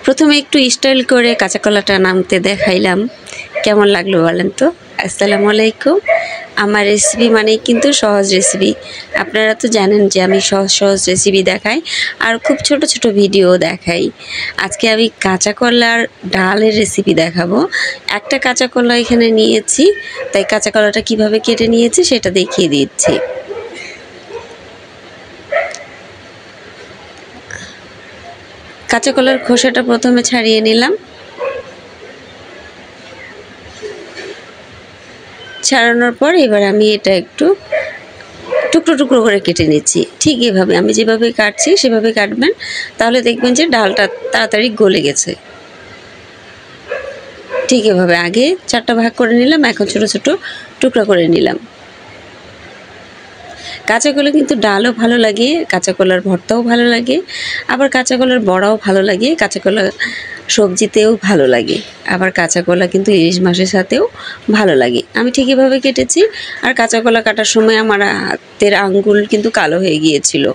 প্রথমে একটু স্টাইল করে কাঁচা কলাটা নামতে দেখাইলাম, কেমন লাগলো বলেন তো। আসসালামু আলাইকুম। আমার রেসিপি মানেই কিন্তু সহজ রেসিপি। আপনারা তো জানেন যে আমি সহজ সহজ রেসিপি দেখাই আর খুব ছোট ছোট ভিডিও দেখাই। আজকে আমি কাঁচা কলার ডালের রেসিপি দেখাবো। একটা কাঁচা কলা এখানে নিয়েছি, তাই কাঁচা কলাটা কীভাবে কেটে নিয়েছি সেটা দেখিয়ে দিচ্ছি। কাঁচা কলার খোসাটা প্রথমে ছাড়িয়ে নিলাম। ছাড়ানোর পর এবার আমি এটা একটু টুকরো টুকরো করে কেটে নিচ্ছি। ঠিক এভাবে আমি যেভাবে কাটছি সেভাবে কাটবেন, তাহলে দেখবেন যে ডালটা তাড়াতাড়ি গলে গেছে। ঠিক এভাবে আগে 4টা ভাগ করে নিলাম, এখন ছোট ছোট টুকরা করে নিলাম। কাঁচা কলা কিন্তু ডালও ভালো লাগে, কাঁচা কলার ভর্তাও ভালো লাগে, আবার কাঁচা কলার বড়াও ভালো লাগে, কাঁচা কলা সবজিতেও ভালো লাগে, আবার কাঁচা কলা কিন্তু ইলিশ মাছের সাথেও ভালো লাগে। আমি ঠিক এভাবে কেটেছি। আর কাঁচা কলা কাটার সময় আমার হাতের আঙ্গুল কিন্তু কালো হয়ে গিয়েছিল।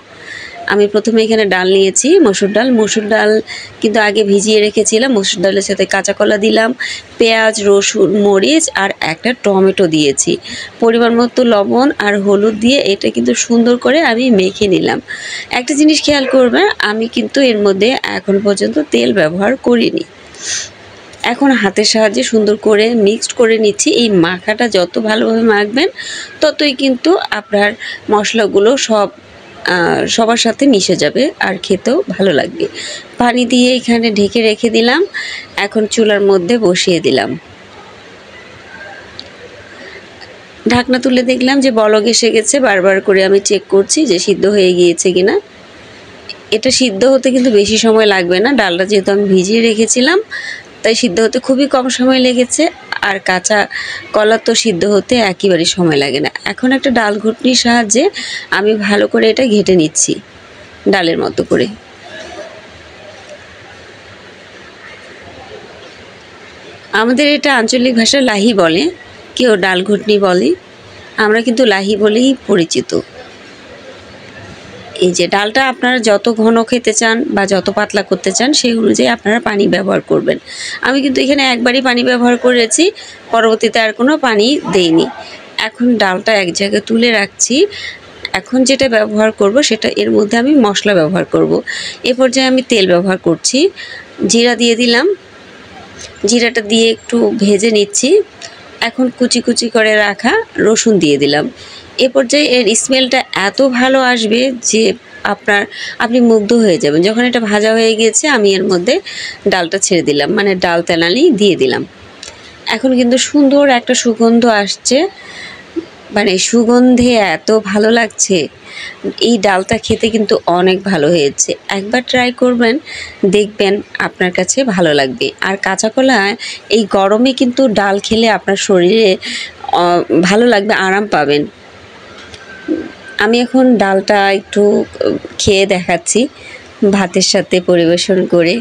আমি প্রথমে এখানে ডাল নিয়েছি, মসুর ডাল কিন্তু আগে ভিজিয়ে রেখেছিলাম। মসুর ডালের সাথে কাঁচা কলা দিলাম, পেঁয়াজ, রসুন, মরিচ আর একটা টমেটো দিয়েছি। পরিমাণ মতো লবণ আর হলুদ দিয়ে এটা কিন্তু সুন্দর করে আমি মেখে নিলাম। একটা জিনিস খেয়াল করবেন, আমি কিন্তু এর মধ্যে এখন পর্যন্ত তেল ব্যবহার করিনি। এখন হাতের সাহায্যে সুন্দর করে মিক্সড করে নিচ্ছি। এই মাখাটা যত ভালোভাবে মাখবেন ততই কিন্তু আপনার মশলাগুলো সবার সাথে মিশে যাবে আর খেতেও ভালো লাগবে। পানি দিয়ে এখানে ঢেকে রেখে দিলাম। এখন চুলার মধ্যে বসিয়ে দিলাম। ঢাকনা তুলে দেখলাম যে বলক এসে গেছে। বারবার করে আমি চেক করছি যে সিদ্ধ হয়ে গিয়েছে কিনা। এটা সিদ্ধ হতে কিন্তু বেশি সময় লাগবে না, ডালটা যেহেতু আমি ভিজিয়ে রেখেছিলাম তাই সিদ্ধ হতে খুবই কম সময় লেগেছে। আর কাঁচা কলা তো সিদ্ধ হতে একেবারেই সময় লাগে না। এখন একটা ডাল ঘুটনির সাহায্যে আমি ভালো করে এটা ঘেটে নিচ্ছি ডালের মতো করে। আমাদের এটা আঞ্চলিক ভাষায় লাহি বলে, কেউ ডাল ঘুটনি বলে, আমরা কিন্তু লাহি বলেই পরিচিত। এই যে ডালটা আপনারা যত ঘন খেতে চান বা যত পাতলা করতে চান সেই অনুযায়ী আপনারা পানি ব্যবহার করবেন। আমি কিন্তু এখানে একবারই পানি ব্যবহার করেছি, পরবর্তীতে আর কোনো পানি দেইনি। এখন ডালটা এক জায়গায় তুলে রাখছি। এখন যেটা ব্যবহার করব সেটা এর মধ্যে আমি মশলা ব্যবহার করব। এ পর্যায়ে আমি তেল ব্যবহার করছি। জিরা দিয়ে দিলাম। জিরাটা দিয়ে একটু ভেজে নিচ্ছি। এখন কুচি কুচি করে রাখা রসুন দিয়ে দিলাম। এ পর্যায়ে এর স্মেলটা এত ভালো আসবে যে আপনি মুগ্ধ হয়ে যাবেন। যখন এটা ভাজা হয়ে গিয়েছে আমি এর মধ্যে ডালটা ছেড়ে দিলাম, মানে ডাল তেলানি দিয়ে দিলাম। এখন কিন্তু সুন্দর একটা সুগন্ধ আসছে, মানে সুগন্ধে এত ভালো লাগছে। এই ডালটা খেতে কিন্তু অনেক ভালো হয়েছে। একবার ট্রাই করবেন, দেখবেন আপনার কাছে ভালো লাগবে। আর কাঁচা কলা এই গরমে কিন্তু ডাল খেলে আপনার শরীরে ভালো লাগবে, আরাম পাবেন। আমি এখন ডালটা একটু খেয়ে দেখাচ্ছি ভাতের সাথে পরিবেশন করে।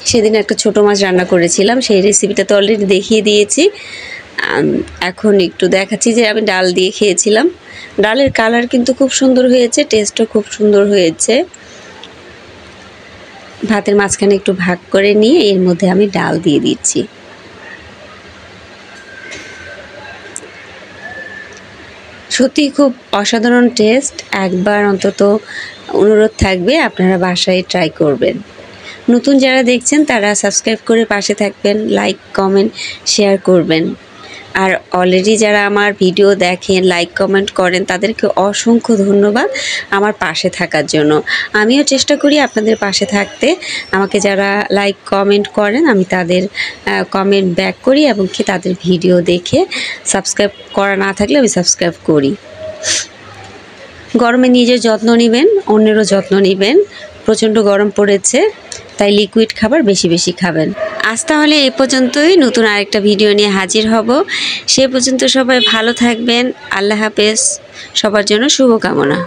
সেদিন একটা ছোটো মাছ রান্না করেছিলাম, সেই রেসিপিটা তো অলরেডি দেখিয়ে দিয়েছি। এখন একটু দেখাচ্ছি যে আমি ডাল দিয়ে খেয়েছিলাম। ডালের কালার কিন্তু খুব সুন্দর হয়েছে, টেস্টও খুব সুন্দর হয়েছে। ভাতের মাঝখানে একটু ভাগ করে নিয়ে এর মধ্যে আমি ডাল দিয়ে দিচ্ছি। সত্যি খুব অসাধারণ টেস্ট। একবার অন্তত অনুরোধ থাকবে আপনারা বাসায় ট্রাই করবেন। নতুন যারা দেখছেন তারা সাবস্ক্রাইব করে পাশে থাকবেন, লাইক, কমেন্ট, শেয়ার করবেন। আর অলরেডি যারা আমার ভিডিও দেখেন, লাইক, কমেন্ট করেন, তাদেরকে অসংখ্য ধন্যবাদ আমার পাশে থাকার জন্য। আমিও চেষ্টা করি আপনাদের পাশে থাকতে। আমাকে যারা লাইক, কমেন্ট করেন আমি তাদের কমেন্ট ব্যাক করি এবং কি তাদের ভিডিও দেখে সাবস্ক্রাইব করা না থাকলে আমি সাবস্ক্রাইব করি। গরমে নিজের যত্ন নেবেন, অন্যেরও যত্ন নেবেন। প্রচণ্ড গরম পড়েছে, তাই লিকুইড খাবার বেশি বেশি খাবেন। আজ তাহলে এ পর্যন্তই। নতুন আরেকটা ভিডিও নিয়ে হাজির হব। সে পর্যন্ত সবাই ভালো থাকবেন। আল্লাহ হাফেজ। সবার জন্য শুভকামনা।